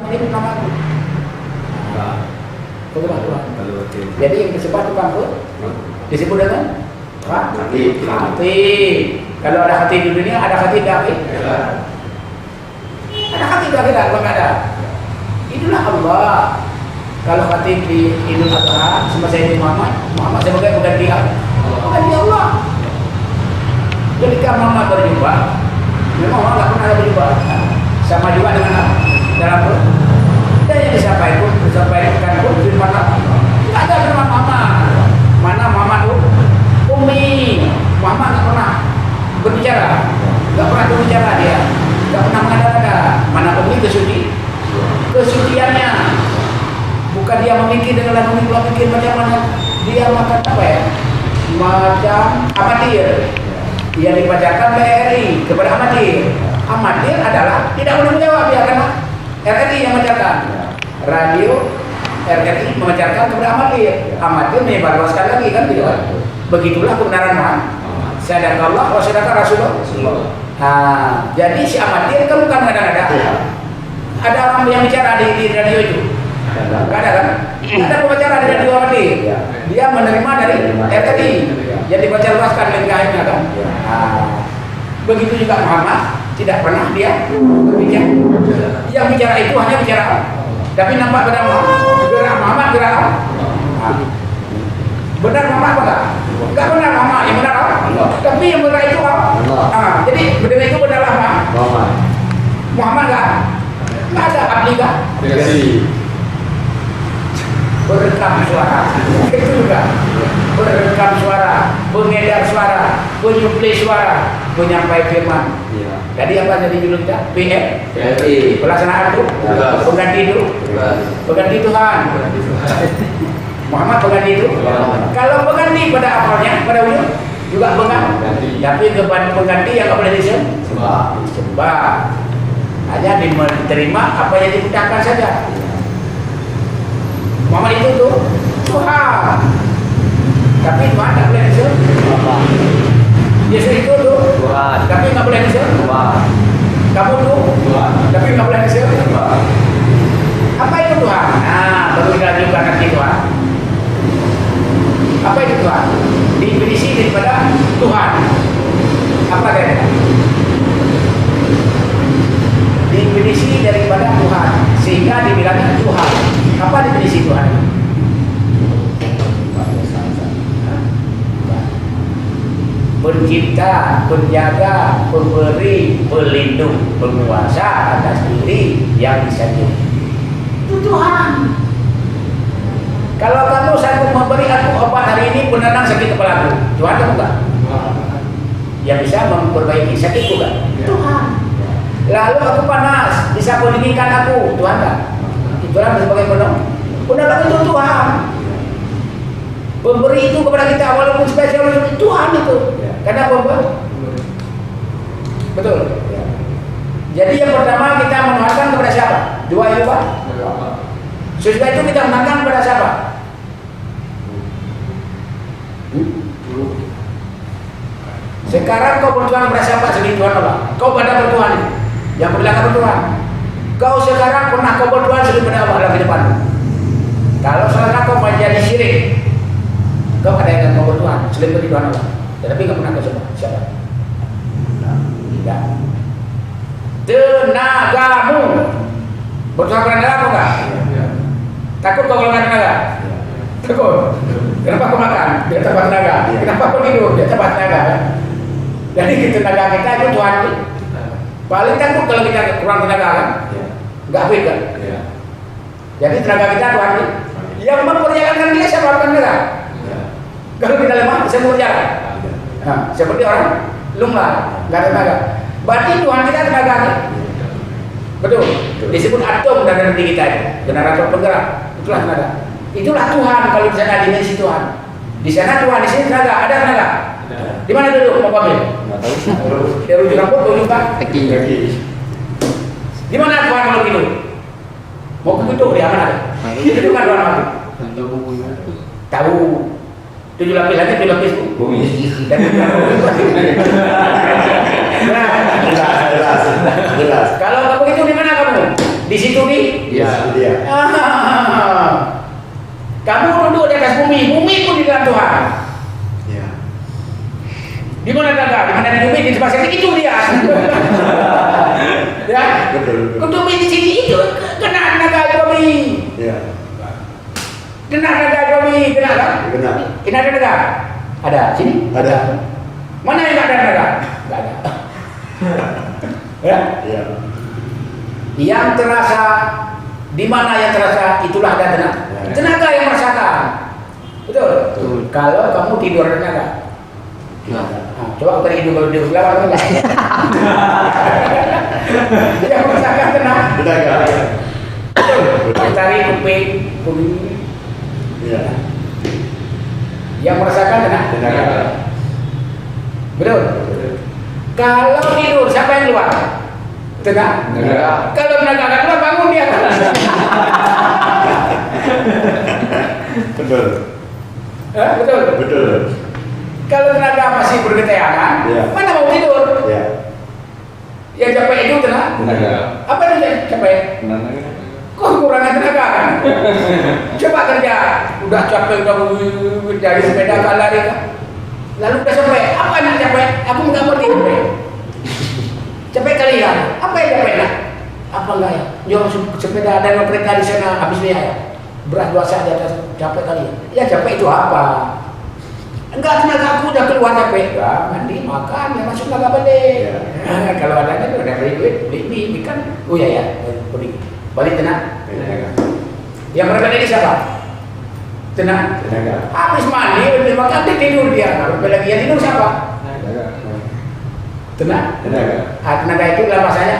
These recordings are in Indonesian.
ini nama aku. Bagaimana Tuhan? Jadi yang disebut tukang disebut dengan hati. Kalau ada hati di dunia, ada hati di akhir. Ada hati di akhirat, kalau nggak ada. Itulah Allah. Kalau hati di Idul Adha, sama saya di Muhammad sebagai bukan dia Allah. Jadi kalau Muhammad berjumpa, memang Allah nggak pernah berjumpa. Sama juga dengan dalam dan yang disampaikan pun di mana nggak ada nama Muhammad. Mana Muhammad itu? Umi. Muhammad nggak pernah berbicara, dia, nggak pernah mengada-ngada. Mana Umi kesuciannya. Bukan dia memikir dengan lagu mikir macam mana. Dia makan apa ya? Macam amatir. Dia dibacakan BRI kepada amatir. Amatir adalah tidak boleh menjawab dia karena RRI yang mengajarkan. Radio RRI mengajarkan kepada amatir. Amatir menyebarluaskan lagi kan gitu kan. Begitulah kebenaran Muhammad. Sadaqallah wa sadaqa Rasulullah. Jadi si amatir kan bukan ada. Ada orang yang bicara di radio itu. Enggak ada kan? Ada pembicara di radio amatir. Dia menerima dari RRI yang dibaca luaskan lengkapnya kan. Begitu juga Muhammad tidak pernah dia berbicara. Yang bicara itu hanya bicara. Tapi nampak benar Muhammad gerak. Benar Muhammad apa enggak? Enggak benar Muhammad, yang benar apa? Tapi yang benar itu apa? Jadi benar itu benar Muhammad enggak ada aplikasi. Berekam suara, itu juga berekam suara, pengedar suara, penyuplai suara, penyampai firman. Jadi apa jadi judul kita? PM, pelaksanaan itu, pengganti Tuhan. Muhammad pengganti itu. Kalau pengganti pada awalnya, pada ujung juga pengganti. Tapi kepada pengganti yang boleh disembah. Hanya diterima apa yang diucapkan saja. Muhammad itu tuh Tuhan, tapi Tuhan tak boleh disembah. Yesus itu tuh Tuhan, tapi nggak boleh disembah. Kamu tuh Tuhan, tapi nggak boleh disembah. Apa itu Tuhan? Baru kita juga nanti Tuhan. Apa itu Tuhan? Definisi daripada Tuhan. Apa kata? Definisi daripada Tuhan, sehingga dibilangnya Tuhan. Apa definisi Tuhan? Pencipta, penjaga, pemberi, pelindung, penguasa atas diri yang disanjung. Itu Tuhan. Kalau kamu sanggup memberi aku obat hari ini penenang sakit kepalaku, Tuhan kamu enggak? Yang bisa memperbaiki sakitku enggak? Tuhan. Lalu aku panas, bisa mendinginkan aku, Tuhan enggak? Tuhan sebagai penolong itu Tuhan. Pemberi itu kepada kita walaupun spesial itu Tuhan itu. Karena pemberi. Betul. Jadi yang pertama kita menuhankan kepada siapa? Dua itu Pak. Sesudah itu kita menuhankan kepada siapa? Sekarang kau bertuhan kepada siapa selain Tuhan Allah? Kau pada bertuhan yang berlakar bertuhan. Kau sekarang pernah kau bertuhan selain pada Allah dalam kehidupanmu? Kalau sekarang kau menjadi syirik, kau ada yang kau bertuhan selain pada Tuhan Allah. Tetapi kau pernah kau sebut siapa? Tidak. Tenagamu bertuhan kepada tenaga enggak? Takut kau kehilangan tenaga? Takut. Kenapa kau makan? Dia tempat tenaga. Kenapa kau tidur? Dia tempat tenaga. Jadi tenaga kita itu Tuhan. Paling takut kalau kita kurang tenaga kan? Enggak fit kan? Jadi tenaga kita Tuhan. Yang memperjalankan dia siapa tenaga? Kalau kita lemah, bisa berjalan. Seperti orang lumrah, enggak ada tenaga. Berarti Tuhan kita tenaga. Betul. Disebut atom dalam diri kita itu. Generator penggerak. Itulah tenaga. Itulah Tuhan kalau di sana dimensi Tuhan. Di sana Tuhan, di sini tenaga. Ada tenaga. Di mana duduk mau pamit? Dari ujung rambut ke ujung kaki. Di mana Tuhan kalau gitu? Mau begitu di mana? Itu kan Tuhan mati. Tahu. 7 lapis lagi 7 lapis bumi. Dan jelas. Kalau kamu itu di mana kamu? Di situ nih. Iya. Dia. Kamu duduk di atas bumi, bumi pun di dalam Tuhan. Iya. Di mana naga? Di mana di bumi? Di tempat itu dia. Ya. Betul. Untuk di sini itu kena naga bumi. Iya. Kena naga bumi, kena kan? Kena. Kena ada naga? Ada sini? Ada. Mana yang ada naga? Enggak ada. Ya. Iya. Yang terasa, di mana yang terasa itulah ada tenaga. Ya. Tenaga yang merasakan. Betul? Betul. Kalau kamu tidur ada tenaga. Ya. Nah, coba kita hidup kalau tidur gelap enggak? Yang merasakan tenaga. Tenaga. Betul. Tarik kuping, kuping. Iya. Yang merasakan tenaga. Tenaga. Betul. Kalau tidur siapa yang keluar? Tenaga. Kalau tenaga nggak keluar bangun dia. Betul. Betul. Betul. Kalau tenaga masih bergetayangan, Ya. mana mau tidur? Iya. Yang capek itu tenaga. Apa itu yang capek? Kok kurangnya tenaga kan? Coba kerja, udah capek, udah dari sepeda ke lari kan? Lalu udah capek, apa yang capek? Aku nggak mau capek. Capek kali ya? Apa yang capek lah? Apa enggak ya? Jauh sepeda ada kereta di sana habis biaya. Berat dosa di atas, capek kali ya? Ya capek itu apa? Enggak, tenaga aku udah keluar capek. Ya, mandi, makan, ya masuk tenaga balik. Nah, kalau adanya udah beli duit, beli mie, kan? Oh iya ya, beli. Balik tenaga. Yang mereka ini siapa? Tenaga. Habis mandi, habis makan, dia tidur dia. Kalau lagi yang tidur siapa? Tenaga. Tenaga itu dalam bahasanya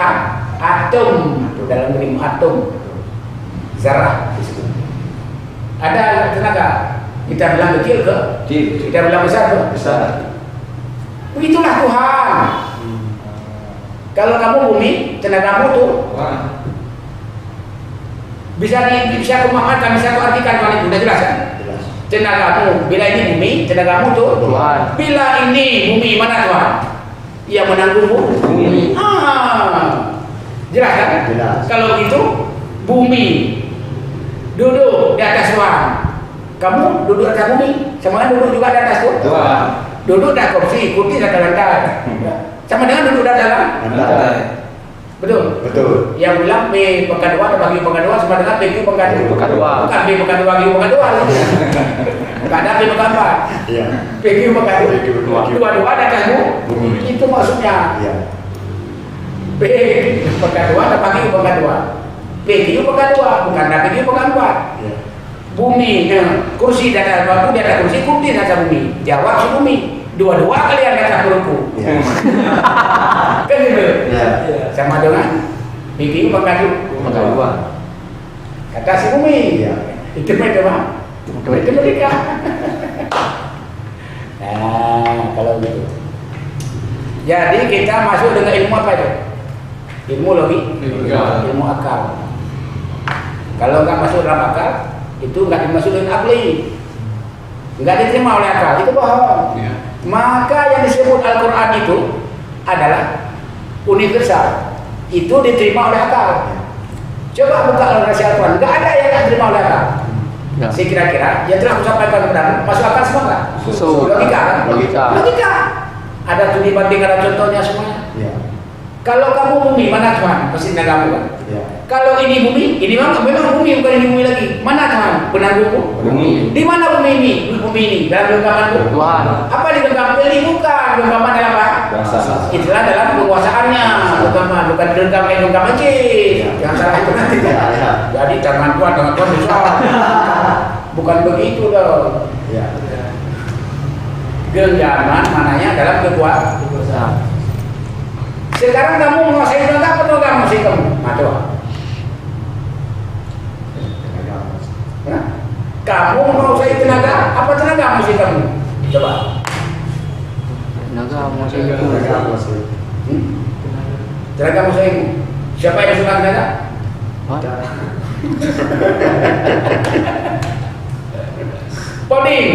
atom. Dalam ilmu atom. Zarah disebut. Ada tenaga. Kita bilang kecil ke? Kita bilang besar ke? Besar. Begitulah Tuhan. Kalau kamu bumi, tenagamu tuh bisa kumakan, bisa kuartikan Tuhan itu, udah jelas kan? Jelas. Tenagamu, bila ini bumi, tenagamu tuh Tuhan. Bila ini bumi, mana Tuhan? Yang menanggungmu? Bumi. Jelas kan? Jelas. Kalau gitu, bumi duduk di atas Tuhan. Kamu duduk di atas bumi, sama duduk juga di atas Tuhan. Duduk di kursi di atas lantai. Sama dengan duduk di dalam Lantai. Betul. Yang bilang B pangkat 2 atau bagi pangkat 2 sama dengan BQ pangkat 2. Pangkat 2. Bukan B pangkat 2 bagi pangkat 2. Enggak ada B pangkat 4. Iya. BQ pangkat 2. Dua-dua ada kan Bu? Bumi. Itu maksudnya. Iya. B pangkat 2 atau bagi pangkat 2. BQ pangkat 2, bukan ada BQ pangkat 4. Iya. Bumi, kursi di atas batu, di atas kursi di atas bumi. Jawab si bumi. Dua-dua kalian di atas perutku. Iya. Kan gitu. Iya. Sama dengan BQ pangkat 2. Kata si bumi. Iya. Itu mereka. Itu mereka. Nah, kalau gitu. Jadi kita masuk dengan ilmu apa itu? Ilmu logika, ilmu akal. Kalau nggak masuk dalam akal, itu nggak dimasukin akli, nggak diterima oleh akal, itu bohong. Maka yang disebut Al-Quran itu adalah universal, itu diterima oleh akal. Coba buka Al-Quran, nggak ada yang nggak diterima oleh akal. Saya kira-kira yang telah aku sampaikan kepada masuk akal semua nggak? Logika kan? Logika. Ada studi banding, ada contohnya semuanya. Iya. Kalau kamu bumi, mana Tuhan? Pasti kamu kan? Iya. Kalau ini bumi, ini memang bumi, bukan ini bumi lagi. Mana Tuhan? Penanggungmu? Bumi. Di mana bumi ini? Bumi ini dalam genggamanku? Tuhan. Apa di genggaman? Ini bukan genggaman dalam apa? Bahasa. Itulah dalam penguasaannya, genggaman, bukan genggaman kecil. Yang salah itu nanti. Iya. Jadi tangan Tuhan bisa. Bukan begitu dong. Iya. Genggaman mananya dalam kekuasaan. Sekarang kamu menguasai tenaga apa tenaga menguasai kamu? Nah, coba. Nah, kamu menguasai tenaga apa tenaga menguasai kamu? Coba. Tenaga masih. Tenaga menguasaimu. Siapa yang suka tenaga? Poding.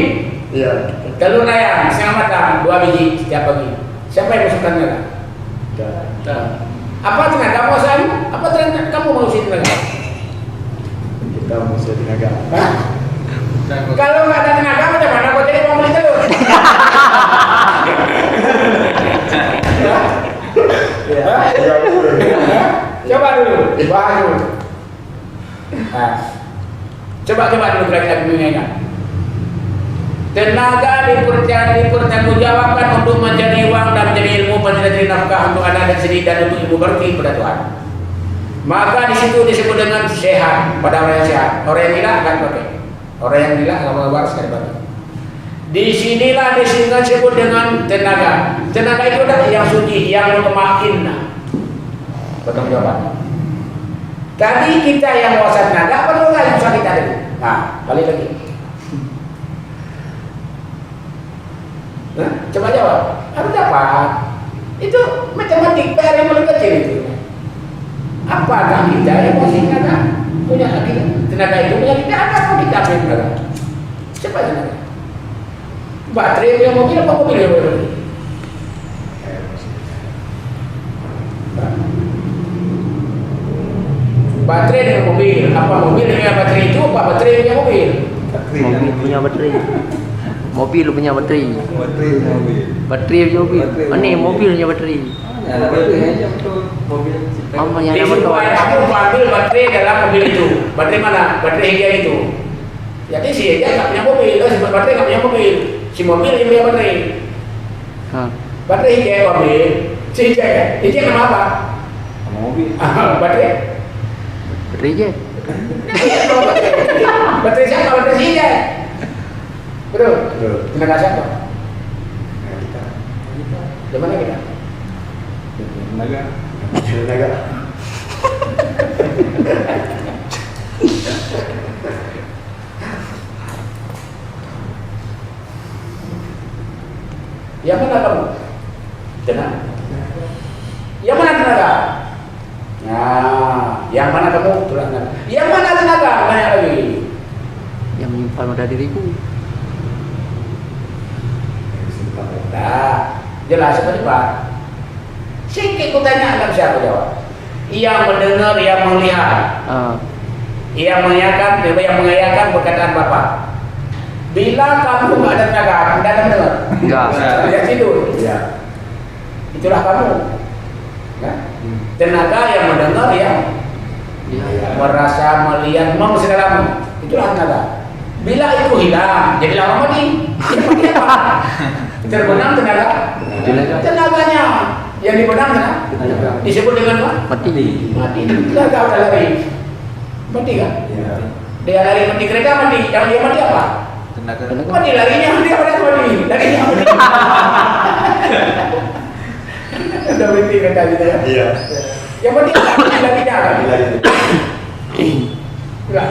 Iya. Telur ayam setengah matang 2 biji setiap pagi. Siapa yang masukkan tenaga? Apa tenaga mau saya? Apa tenaga kamu mau sih tenaga? Kita mesti tenaga. Hah? Kalau nggak ada tenaga macam mana kau jadi mau beli telur? Hah? Coba dulu, bahas dulu. Nah, coba dulu kira-kira mengingat. Tenaga dipertanggungjawabkan untuk menjadi uang dan menjadi ilmu, menjadi nafkah untuk anak dan sendiri dan untuk ibu berbakti kepada Tuhan. Maka di situ disebut dengan sehat pada orang yang sehat. Orang yang gila akan pakai. Orang yang gila nggak mau waras kan pakai. Di sinilah disebut dengan tenaga. Tenaga itu adalah yang suci, yang mutmainnah. Bertanggung jawab. Tadi kita yang menguasai tenaga, perlu nggak yang usaha kita dulu? Nah, balik lagi. Nah, coba jawab. Harus dapat. Itu matematik PR yang paling kecil itu. Apakah kita yang masih tenaga? Punya tenaga itu punya kita apa kita punya tenaga? Siapa tenaga? Baterai punya mobil apa mobil yang mobil? Baterai dengan mobil, apa mobil dengan baterai itu? Apa baterai punya mobil? Mobil punya baterai. Mobil punya baterai. Baterai punya mobil. Mana mobil punya baterai? Mama yang Jadi ada motor. aku ambil baterai dalam mobil itu. Baterai mana? Baterai Higea itu. Jadi si Higea nggak punya mobil, si baterai nggak punya mobil. Si mobil yang punya baterai. Hah. Baterai Higea mobil. Si Higea nama apa? Mobil. Baterai. Baterai je. Baterai siapa? Baterai si Higea. Betul. Tenaga siapa? Di mana kita? Tenaga. Yang mana kamu? Tenaga. Yang mana tenaga? Nah, yang mana kamu? Tenaga. Yang mana tenaga? Banyak lagi. Yang menyimpan pada diriku. Nah, jelas seperti Pak. Sikit ku tanya akan siapa jawab? Yang mendengar, yang melihat, yang mengayakan perkataan Bapak. Bila kamu nggak ada tenaga, tidak ada mendengar. Enggak. Dia tidur. Ya. Itulah kamu. Nah, tenaga yang mendengar, yang Iya. merasa, melihat, segala. Itulah tenaga. Bila itu hilang, jadi lama mati. Mati apa? Terbenam tenaga. Tenaganya yang dibenam tenaga. Disebut dengan apa? Mati. Mati. Tenaga udah lari. Mati kan? Ya. Dia lari mati kereta mati. Yang dia mati apa? Mati larinya dia pada mati. Larinya mati. Udah berhenti kereta gitu ya. Iya. Yang mati larinya kan? Enggak.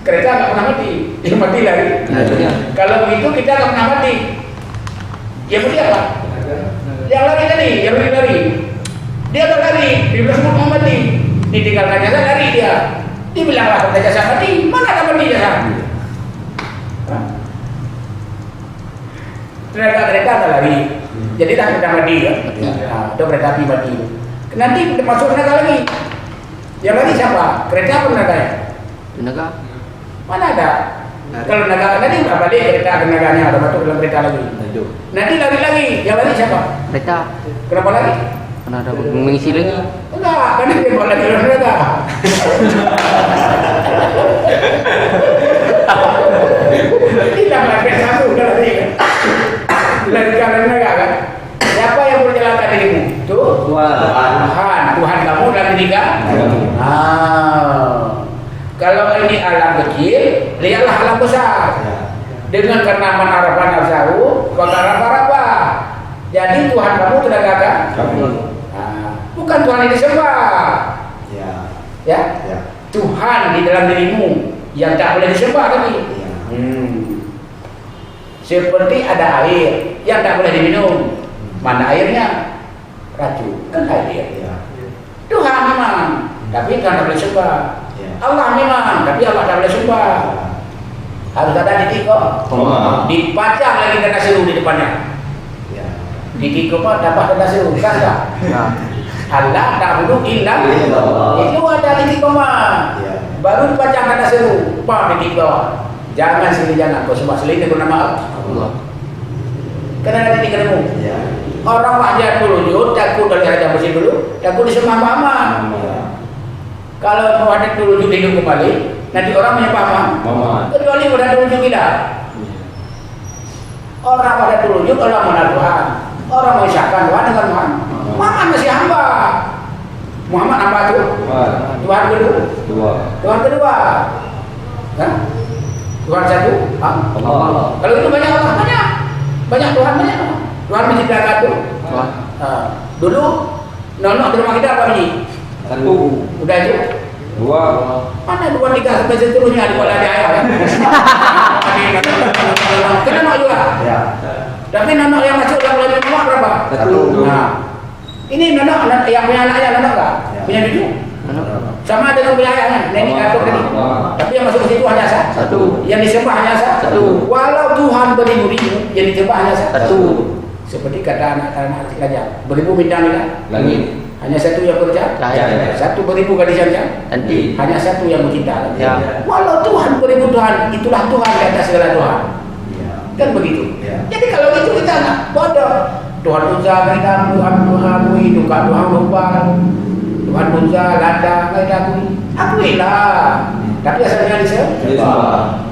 Kereta nggak pernah mati, yang mati lari. Kalau begitu kita nggak pernah mati. Yang mati apa? Yang lari tadi, yang lari. Dia udah lari, dia bilang semua mau mati. Ditinggalkan jasa lari dia. Dibilanglah pada jasa mati, mana ada mati jasa? Tenaga kereta ada lari, jadi dah kereta mati kan? Nah, itu kereta api mati. Nanti masuk tenaga lagi. Yang lagi siapa? Kereta apa tenaga ya? Tenaga. Mana ada? Kalau tenaga nanti nggak balik kereta tenaganya ada masuk dalam kereta lagi. Nanti lari lagi, yang lari siapa? Kereta. Kenapa lari? Karena ada mengisi lagi. Enggak, karena dia bawa lagi dalam kereta. Tidak lagi satu, udah lari kan? Lari karena tenaga kan? Siapa yang berjalankan dirimu? Tuhan kamu dalam diri kan? Kalau ini alam kecil, lihatlah alam besar. Dengan karena menarafa nafsahu, wakarapa. Jadi Tuhan kamu tenaga kan? Bukan Tuhan yang disembah. Ya. Tuhan di dalam dirimu yang tak boleh disembah tadi. Seperti ada air yang tak boleh diminum. Mana airnya? Racun. Kan air. Tuhan memang, tapi Tuhan tak boleh sembah. Allah memang, tapi Allah tak boleh sembah. Harus ada titik kok. Dipajang lagi kena seru di depannya. Titik kok dapat kena seru, kan tak? Allah ta'budu illa Illallah. itu ada titik koma. Ya. Baru baca kata seru, pam di bawah. Jangan sini jangan, kau sebab selain itu nama Allah. Karena ada titik ketemu. Ya. Orang wajah dulu, takut dari hajat bersih dulu, takut disembah paman. Kalau mau ada dulu hidup kembali, nanti orang punya paman. Kecuali pada dulu tidak. Orang pada dulu orang mana Tuhan, orang mau isyakan Tuhan dengan Tuhan. Muhammad masih hamba. Muhammad hamba itu. Tuhan kedua. Tuhan kedua. Kan? Tuhan satu. Allah. Kalau itu banyak Allah banyak. Banyak Tuhan banyak. Tuhan menciptakan itu. Tuhan. Dulu nonok di rumah kita apa ni? Satu. Udah itu. Dua. Mana 2, 3 sampai seterusnya di bola di ayah ya. Kena nonok juga. Ya. Tapi nonok yang masuk dalam lebih rumah berapa? Satu. Nah, ini nonok yang punya anaknya nonok tak? Ya. Punya cucu? Mana? Sama dengan punya ayahnya, nenek datuk tadi. Tapi yang masuk ke situ hanya Satu. Yang disembah hanya Satu. Walau Tuhan beribu-ribu, yang disembah hanya Satu. Seperti kata anak-anak raja, beribu bintang Langit. hanya satu yang bekerja, Cahaya. satu beribu gadisnya, Nanti. hanya satu yang mencipta. Ya. Walau Tuhan beribu Tuhan, itulah Tuhan di atas segala Tuhan. Ya. Kan begitu. Ya. Jadi kalau gitu kita nggak bodoh. Tuhan Musa kita Tuhan akui, Tuhan lupa, Tuhan Musa lada kita akuilah. Tapi asalnya disembah.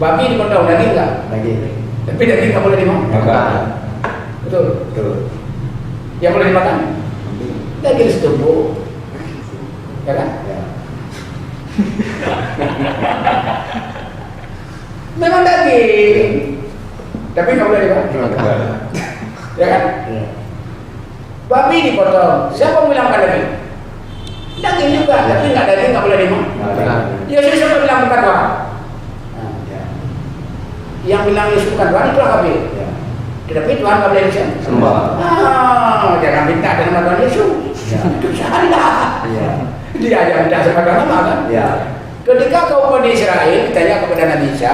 Babi dipotong daging nggak? Lagi. Tapi daging nggak boleh dimakan. Makan. Betul. Betul. Yang boleh dimakan daging setumpuk, ya kan? Ya. Memang daging, tapi nggak boleh dimakan, ya kan? Ya. Babi dipotong, siapa bilang bukan daging? Daging juga, tapi nggak daging nggak boleh dimakan. Makan. Yesus siapa bilang bukan Tuhan? Ya. Yang bilang Yesus bukan Tuhan itu kafir. Ya. Tetapi Tuhan nggak boleh Sembah. jangan minta dengan nama Tuhan Yesus. Ya. Itu salah. Ya. Dia aja minta sama Tuhan Allah kan? Ya. Ketika kaum Bani Israel bertanya kepada Nabi Isa,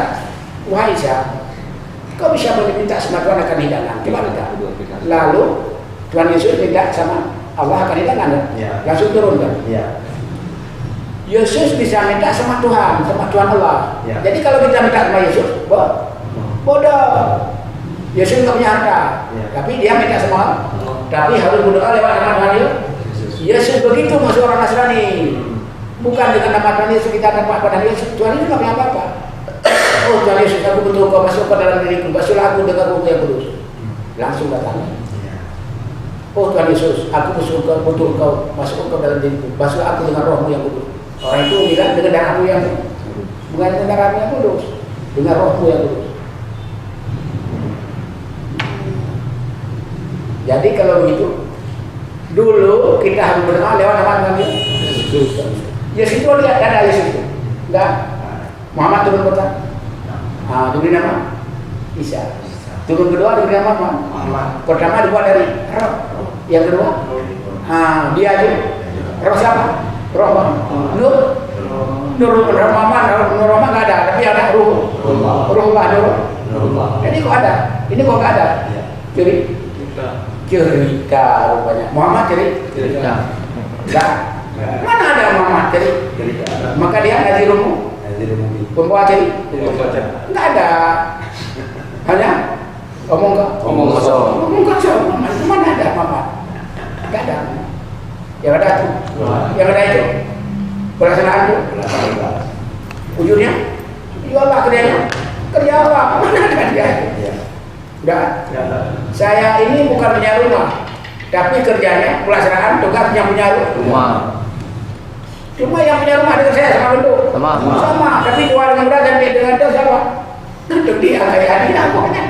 wahai Isa, kau bisa meminta sama Tuhan akan hidangan? Coba minta. Lalu Tuhan Yesus minta sama Allah akan hidangan, Ya. langsung turun kan? Ya. Yesus bisa minta sama Tuhan Allah. Ya. Jadi kalau kita minta sama Yesus, bodoh. Yesus nggak punya harta, Ya. tapi dia minta sama Allah. Tapi harus berdoa lewat nama Tuhan Yesus. Begitu masuk orang Nasrani. Bukan dengan nama Tuhan Yesus kita akan pada Yesus. Tuhan Yesus nggak punya apa-apa. Oh Tuhan Yesus, aku betul kau masuk ke dalam diriku, basuhlah aku dengan Roh yang kudus. Langsung datang. Oh Tuhan Yesus, aku betul kau masuk ke dalam diriku, basuhlah aku dengan Rohmu yang kudus. Orang itu bilang dengan darahmu yang bukan dengan darahmu yang kudus, dengan Rohmu yang kudus. Jadi kalau begitu, dulu kita harus berdoa lewat nama Tuhan Yesus. Yesus itu lihat ada Yesus itu, enggak? Muhammad turun kota, diberi nama Isa. Turun kedua diberi nama Muhammad. Pertama dibuat dari roh, yang kedua, dia itu roh siapa? Roh Nur. Nur Muhammad nggak ada, tapi ada Ruh. Ruhullah Nur. Ini kok ada? Ini kok nggak ada? Jadi cerita rupanya. Muhammad cerita. Enggak. Mana ada Muhammad cerita? Maka dia Nazirul pembawa cerita. Enggak ada. Hanya omong kosong. Mana ada Muhammad? Enggak ada. Yang ada itu. Yang ada itu. Pelaksanaan itu. Ujungnya ya Allah kerja apa? Mana ada dia? Enggak. Saya ini bukan punya rumah, tapi kerjanya pelaksanaan tugas yang punya rumah. Cuma yang punya rumah dengan saya sama bentuk. Sama. Tapi dua dengan berat dan dengan itu sama. Untuk dia kayak dia pokoknya.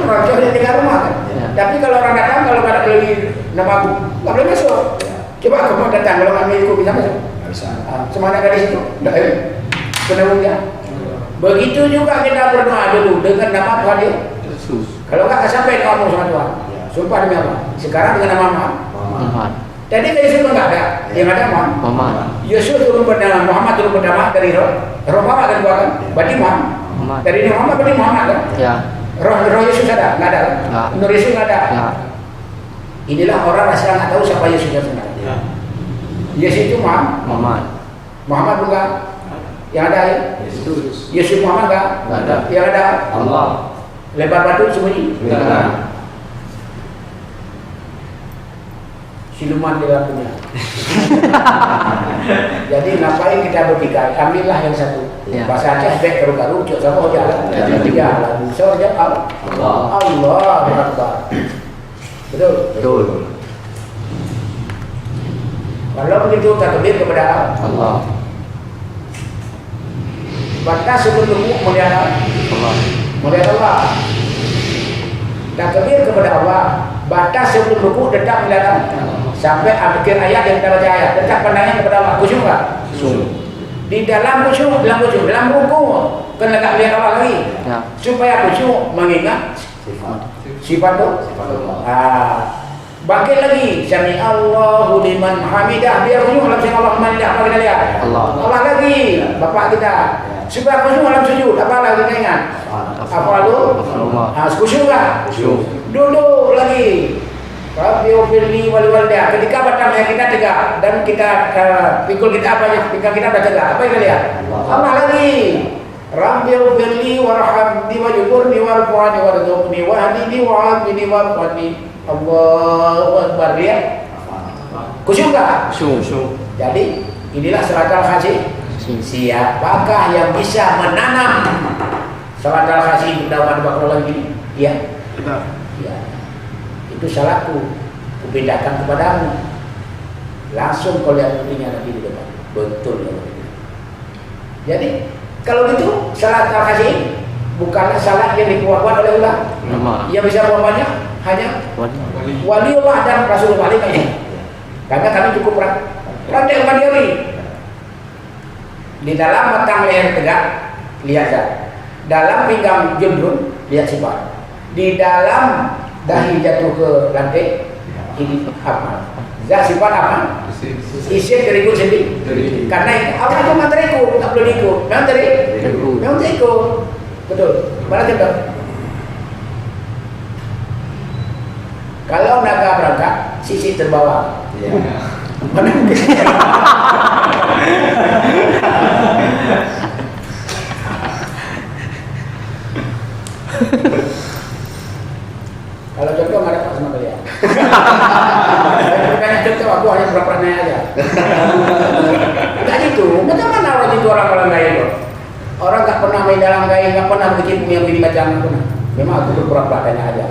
Orang cuma tinggal rumah kan. Tapi kalau orang datang kalau pada beli nama aku nggak boleh masuk. Coba kamu datang kalau nggak milih bisa masuk. Semuanya gadis itu, penerusnya. Begitu juga kita berdoa dulu dengan nama Tuhan Yesus. Kalau nggak sampai ngomong sama Tuhan, sumpah demi apa? Sekarang dengan nama Muhammad. Jadi dari Yesus nggak ada, yang ada Muhammad. Yesus turun pertama, Muhammad turun pertama dari roh Muhammad kan bukan? Berarti Muhammad. Dari Muhammad berarti Muhammad kan? Ya. Roh Yesus ada, nggak ada? Nur Yesus nggak ada. Ya. Inilah orang asal nggak tahu siapa Yesus yang sebenarnya. Yesus itu Muhammad. Muhammad bukan? Yang ada ya? Yesus. Yesus Muhammad enggak? Nggak ada. Yang ada? Allah. Lebar batu sembunyi? Enggak. Siluman di lampunya. Jadi ngapain kita bertikai? Ambillah yang satu. Ya. Bahasa Aceh baik karu-karu, cok sama jalan. Ya. Jalan. So Allah. Allah Akbar. Betul. Betul. Kalau begitu takbir kepada Allah. batas sebelum rukuk mulia Allah. mulia Allah. Takbir kepada Allah. Batas sebelum rukuk tetap mulia sampai akhir ayat yang kita baca ayat. Tetap pandangnya kepada Allah. Khusyuk enggak? Di dalam khusyuk, dalam rukuk kan agak lihat Allah lagi. Ya. Supaya khusyuk mengingat sifat itu. Bangkit lagi. Sami Allahu liman hamidah. Biar khusyuk dalam sami Allahu liman hamidah. Apa kita lihat? Allah lagi. Bapak kita. Supaya khusyuk dalam sujud. Apa lagi kita ingat? Apa lalu? Khusyuk enggak? Duduk lagi. Rabbi ufirli wali walda. Ketika batangnya kita tegak dan kita pikul kita apa ya? Pinggang kita udah tegak. Apa yang kita lihat? Allah lagi. Rabbi ufirli warhamni wajburni warfani warzuqni wahdini wa'afini wa'afani. Allahu Akbar. Lihat. Khusyuk enggak? Khusyuk. Jadi inilah salat al-khasyi. Siapakah yang bisa menanam salat al-khasyi dalam bakal lagi? Ya. Ya. Itu salahku. Kubedakan kepadamu. Langsung kau lihat buktinya nanti di depan. Betul ya. Jadi kalau gitu salat al-khasyi bukanlah salat yang dibuat oleh ulama. Yang bisa buat hanya waliullah dan Rasulullah SAW. Karena kami cukup praktek mandiri. Di dalam batang leher tegak, lihat zat. Dalam pinggang jundrung, lihat sifat. Di dalam dahi jatuh ke lantai, ini apa? Zat sifat apa? Isim terikut sendiri. Karena itu Allah itu memang terikut, tak perlu diikut. Memang terikut. Betul. Mana tidak? Kalau naga berangkat, sisi terbawa. Kalau contoh nggak dapat sama kalian. Saya contoh aku hanya pernah aja. Enggak gitu. Bagaimana orang itu orang gaya itu? Orang nggak pernah main dalam gaya, nggak pernah berkecimpung yang ini baca nggak pernah. Memang aku berpura-pura aja.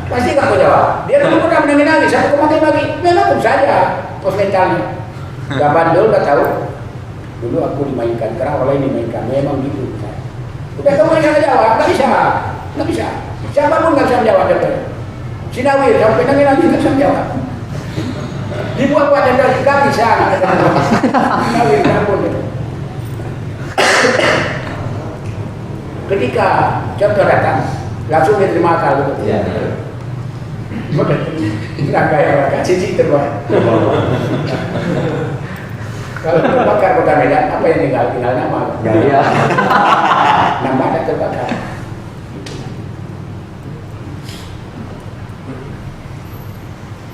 Pasti nggak mau jawab. Dia dulu pernah menangis, aku makin lagi. Memang pun saja pos mentalnya. Gak bandel, gak tahu. Dulu aku dimainkan, karena orang lain dimainkan. Memang gitu. Udah kamu yang bisa jawab, nggak bisa. Siapapun nggak bisa menjawab. Sinawir sampai nangis nggak bisa menjawab. Dibuat-buat dan nggak bisa. Sinawir ampun. Ketika contoh datang, langsung diterima akal. Nggak kayak orang cici terbuat. Kalau terbakar kota Medan, apa yang tinggal nama? Ya. Nama ada terbakar.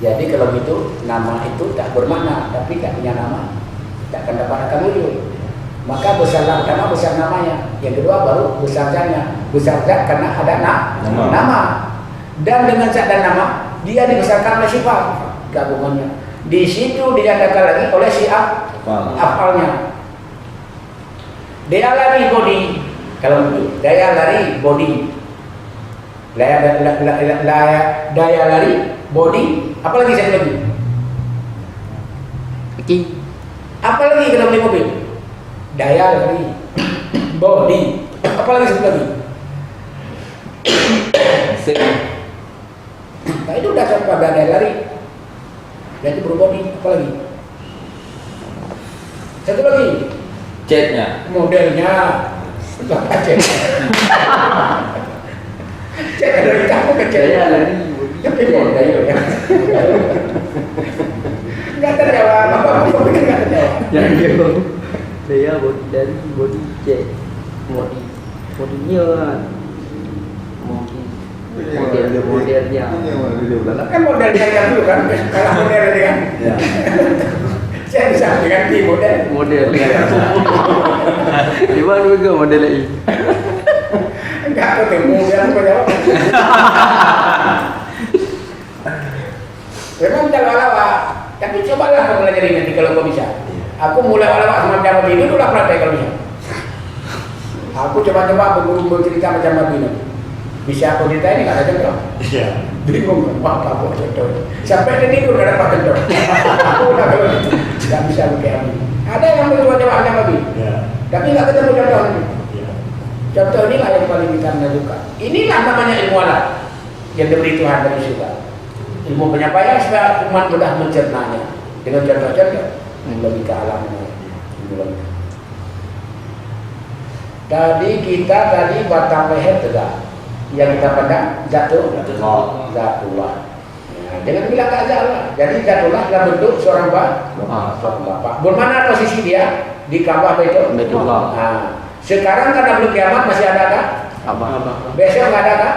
Jadi kalau gitu nama itu tak bermakna, tapi tak punya nama, tak akan dapat akan wujud. Maka besar pertama besar namanya, yang kedua baru besar zatnya. Besar zat karena ada nama. Dan dengan zat dan nama dia dibesarkan oleh sifat gabungannya. Di situ dinyatakan lagi oleh si afalnya. Daya lari body, kalau begitu daya lari body, daya lari body, apa lagi satu lagi? Apa lagi kalau beli mobil? Daya lari body, apa lagi satu lagi? Nah itu dasar pada daya lari. Dan itu berbody, apa lagi? Satu lagi. Catnya. Modelnya. Apa cat? Cat dari kamu ke cat. Daya lari. Tapi model ya. Nggak terjawab. Apa pikir nggak terjawab? Daya dari body C. Bodinya. Modelnya. Modelnya. Kan model yang dulu kan, kalau model ini kan. Saya bisa ganti model. Modelnya. Di mana juga modelnya ini? Enggak ketemu dia aku jawab. Memang jalan-jalan, tapi cobalah kamu belajar nanti kalau kau bisa. Aku mulai awal-awal sama jawab itu dulu praktek kalau bisa. Aku coba-coba bercerita macam begini. Bisa aku cerita ini nggak ada contoh. Iya. Bingung, apa contoh. Sampai dia tidur nggak dapat contoh. Aku udah kalau itu nggak bisa kayak ini. Ada yang mencoba-coba macam begini, tapi nggak ketemu contoh. Contoh inilah yang paling kita menentukan. Inilah namanya ilmu alat yang diberi Tuhan dari surga. Ilmu penyampaian supaya umat mudah mencernanya dengan contoh-contoh logika alamnya. Kita tadi batang leher tegak, yang kita pandang zatullah. Jangan bilang tak zatullah. Jadi zatullah dalam bentuk seorang bapak. Bagaimana posisi dia di Ka'bah itu? Nah, sekarang karena belum kiamat masih ada kan? Besok nggak ada kan?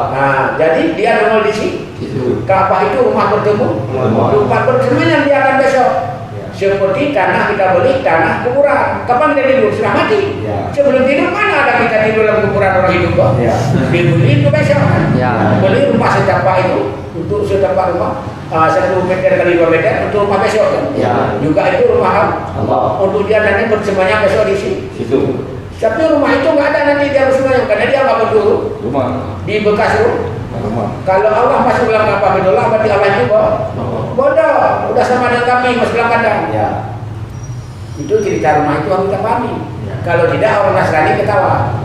Nah, jadi dia nongol di sini. Ka'bah itu rumah bertemu. Tempat bertemu yang dia akan besok. Seperti tanah kita beli, tanah kuburan. Kapan kita tidur? Sudah mati. Sebelum tidur mana ada kita tidur dalam kuburan orang hidup kok? Dibeli itu besok kan? Beli rumah setapak itu untuk setapak rumah 1 meter kali 2 meter untuk rumah besok kan? Juga itu rumah untuk dia nanti bersemayam besok di situ. Tapi rumah itu nggak ada nanti dia bersemayam karena dia nggak berdulu di bekas rumah. Kalau Allah masuk dalam apa betulah berarti Allah itu bodoh, udah sama dengan kami masuk dalam kandang. Itu cerita rumah itu harus kita pahami. Kalau tidak orang Nasrani ketawa.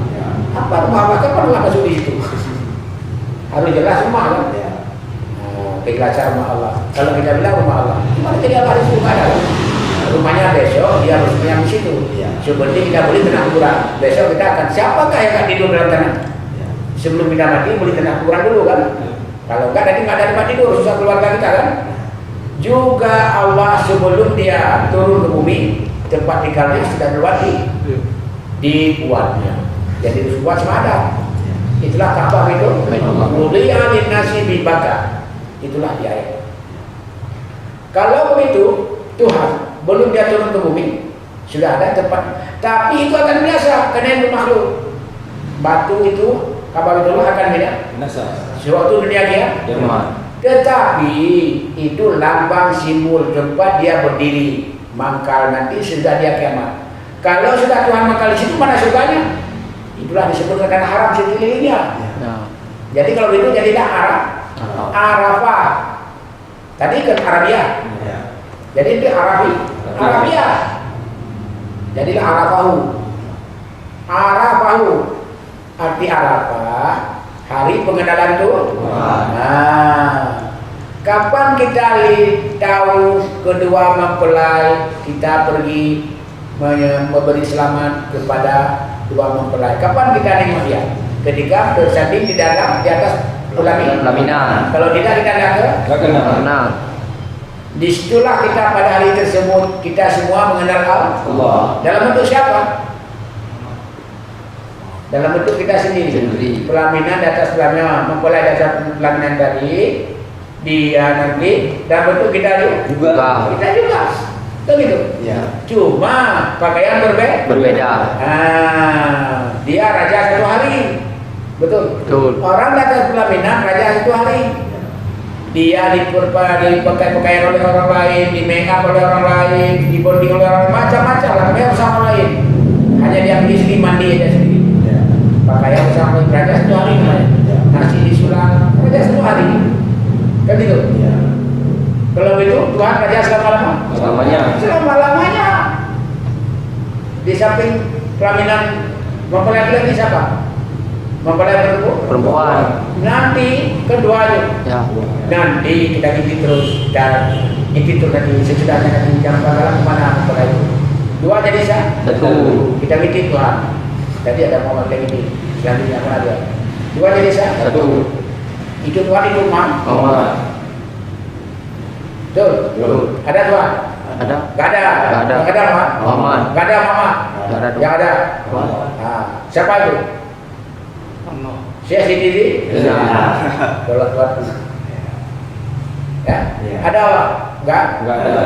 Apa rumah Allah kan pernah masuk di situ? Harus jelas rumah kan? Keikhlasan rumah Allah. Kalau kita bilang rumah Allah, gimana jadi Allah itu nggak ada? Rumahnya besok dia harus punya di situ. Seperti kita beli tanah kuburan. Besok kita akan siapakah yang akan tidur dalam tanah? Sebelum kita mati beli tanah kuburan dulu kan? Kalau enggak nanti nggak ada tempat tidur, susah keluarga kita kan? Juga Allah sebelum dia turun ke bumi, tempat tinggalnya sudah berwati dibuatnya. Jadi dibuat semada. Itulah Ka'bah itu. Mulia nasi bibaka. Itulah dia ayat. Kalau begitu Tuhan belum dia turun ke bumi sudah ada tempat, tapi itu akan biasa karena itu makhluk. Batu itu Ka'bah itu akan beda. Sewaktu dunia dia. Tetapi itu lambang simbol tempat dia berdiri mangkal nanti sudah dia kiamat. Kalau sudah Tuhan mangkal di situ mana surganya? Itulah disebut karena haram sekelilingnya. Jadi kalau itu jadilah Arafah. Tadi kan Arabia. Jadi itu Arabia. Jadilah Arafahu. Arti Arafah hari pengenalan Tuhan. Nah, kapan kita tahu kedua mempelai kita pergi memberi selamat kepada dua mempelai? Kapan kita nengok dia? Ketika bersanding di atas pelaminan. Kalau tidak kita nggak kenal. Disitulah kita pada hari tersebut kita semua mengenal Allah. Dalam bentuk siapa? Dalam bentuk kita sendiri. Pelaminan di atas pelaminan, mempelai di atas pelaminan tadi, dia nanti dalam bentuk kita juga. Kita juga. Begitu. Cuma pakaian berbeda. Dia raja 1 hari. Betul. Orang di atas pelaminan raja 1 hari. Dia dipakai pakaian oleh orang lain, di make up oleh orang lain, di bonding oleh orang lain, macam-macam lah. Mereka bersama lain. Hanya dia di sini mandi aja sendiri. Pakaian bersama raja 1 hari. Nasi disulam raja 1 hari. Kan gitu. Kalau itu Tuhan raja selama-lamanya. Di samping pelaminan mempelai lagi siapa? Mempelai perempuan. Nanti keduanya. Nanti kita gigit terus dan gigit terus nanti sesudahnya nanti jangan bakalan kemana mempelai itu. 2 jadi 1. Kita gigit Tuhan. Tadi ada Muhammad lagi ini. Selanjutnya apa ada? 2 jadi 1. Itu Tuhan itu Muhammad. Betul. Ada Tuhan? Ada. Gak ada. Muhammad. Gak ada Muhammad. Yang ada. Siapa itu? Saya sendiri. Iya. Sholat. Ya. Iya. Ada enggak? Enggak ada.